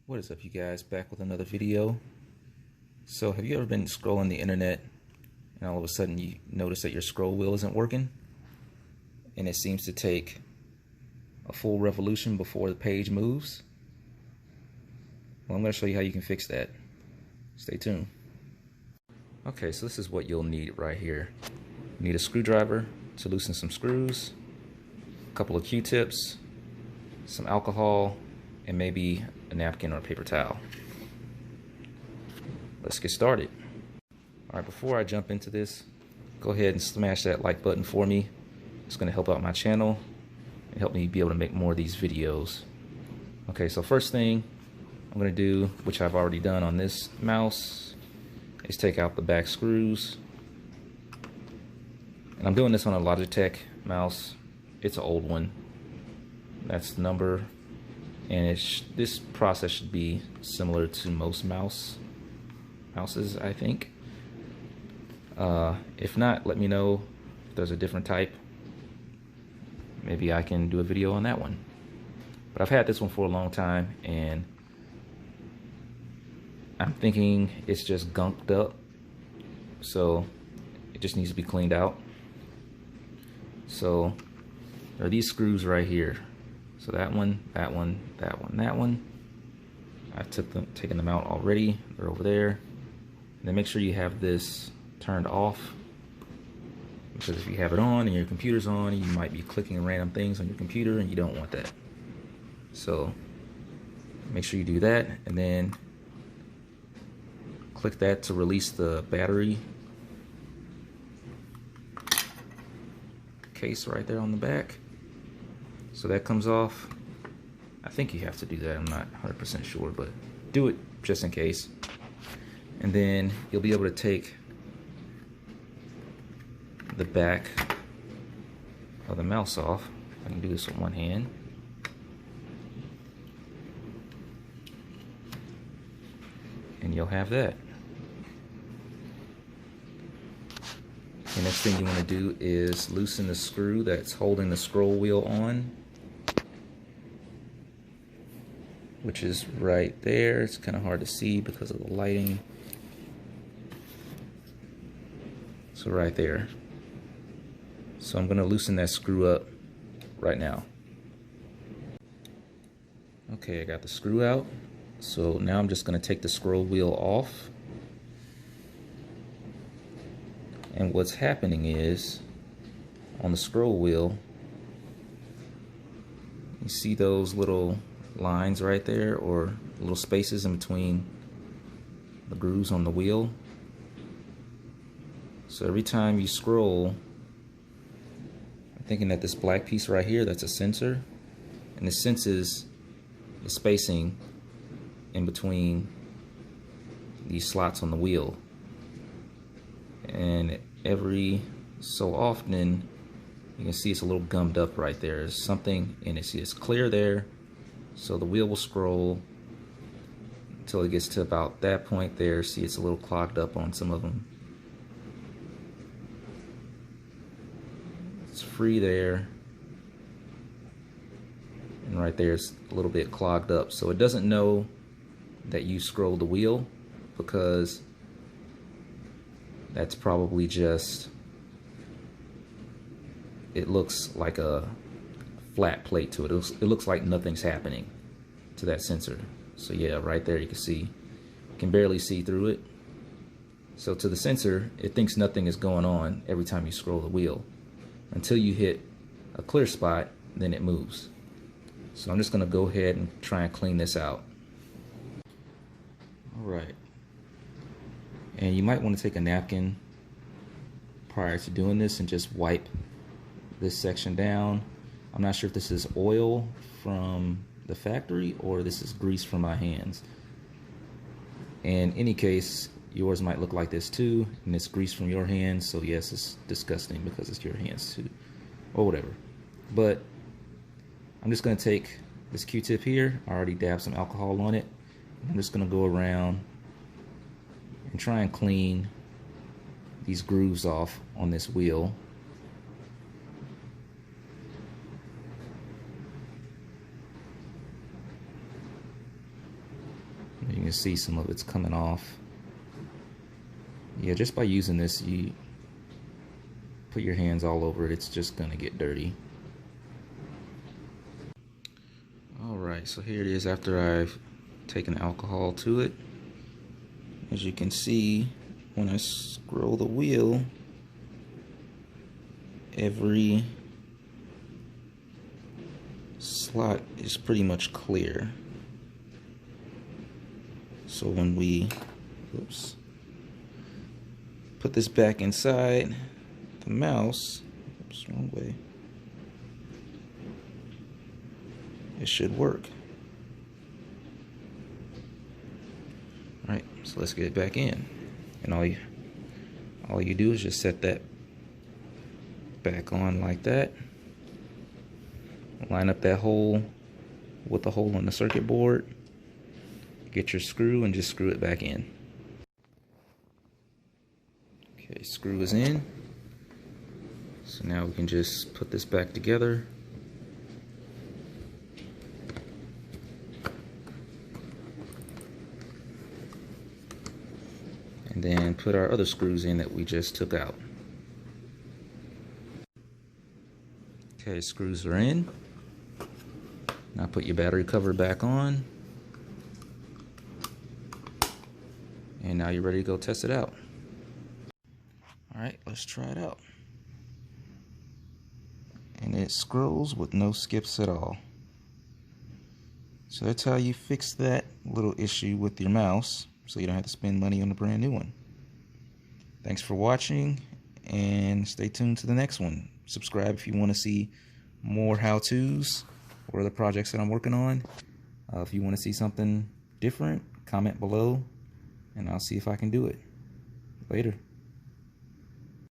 What is up, you guys? Back with another video. So have you ever been scrolling the internet and all of a sudden you notice that your scroll wheel isn't working and it seems to take a full revolution before the page moves? Well, I'm going to show you how you can fix that. Stay tuned. Okay, so this is what you'll need right here. You need a screwdriver to loosen some screws, a couple of Q-tips, some alcohol, and maybe a napkin or a paper towel. Let's get started. Alright, before I jump into this, go ahead and smash that like button for me. It's going to help out my channel and help me be able to make more of these videos. Okay, so first thing I'm going to do, which I've already done on this mouse, is take out the back screws. And I'm doing this on a Logitech mouse. It's an old one. That's the number. And this process should be similar to most mouses, I think. If not, let me know if there's a different type. Maybe I can do a video on that one. But I've had this one for a long time, and I'm thinking it's just gunked up. So it just needs to be cleaned out. So there are these screws right here. So that one, that one, that one, that one. I've taken them out already. They're over there. And then make sure you have this turned off, because if you have it on and your computer's on, you might be clicking random things on your computer and you don't want that. So make sure you do that, and then click that to release the battery case right there on the back. So that comes off. I think you have to do that. I'm not 100% sure, but do it just in case. And then you'll be able to take the back of the mouse off. I can do this with one hand. And you'll have that. The next thing you want to do is loosen the screw that's holding the scroll wheel on, which is right there. It's kind of hard to see because of the lighting. So right there. So I'm going to loosen that screw up right now. Okay, I got the screw out. So now I'm just going to take the scroll wheel off. And what's happening is, on the scroll wheel, you see those little lines right there, or little spaces in between the grooves on the wheel. So every time you scroll, I'm thinking that this black piece right here, that's a sensor, and it senses the spacing in between these slots on the wheel. And every so often, you can see it's a little gummed up right there. There's something in it. See, it's clear there. So the wheel will scroll until it gets to about that point there. See, it's a little clogged up on some of them. It's free there. And right there it's a little bit clogged up. So it doesn't know that you scrolled the wheel, because that's probably just, it looks like a flat plate to it. It looks like nothing's happening to that sensor. So yeah, right there you can see, you can barely see through it. So to the sensor, it thinks nothing is going on every time you scroll the wheel, until you hit a clear spot, then it moves. So I'm just going to go ahead and try and clean this out. Alright. And you might want to take a napkin prior to doing this and just wipe this section down. I'm not sure if this is oil from the factory or this is grease from my hands. In any case, yours might look like this too, and it's grease from your hands, so yes, it's disgusting because it's your hands too, or whatever. But I'm just going to take this Q-tip here. I already dabbed some alcohol on it. I'm just going to go around and try and clean these grooves off on this wheel. You can see some of it's coming off. Yeah, just by using this, you put your hands all over it, it's just gonna get dirty. Alright, so here it is after I've taken alcohol to it. As you can see, when I scroll the wheel, every slot is pretty much clear. So when we put this back inside the mouse, wrong way, it should work. Alright, so let's get it back in. And all you do is just set that back on like that. Line up that hole with the hole in the circuit board. Get your screw and just screw it back in. Okay, screw is in. So now we can just put this back together. And then put our other screws in that we just took out. Okay, screws are in. Now put your battery cover back on. And now you're ready to go test it out. Alright, let's try it out. And it scrolls with no skips at all. So that's how you fix that little issue with your mouse, so you don't have to spend money on a brand new one. Thanks for watching, and stay tuned to the next one. Subscribe if you want to see more how-tos or other projects that I'm working on. If you want to see something different, comment below, and I'll see if I can do it. Later.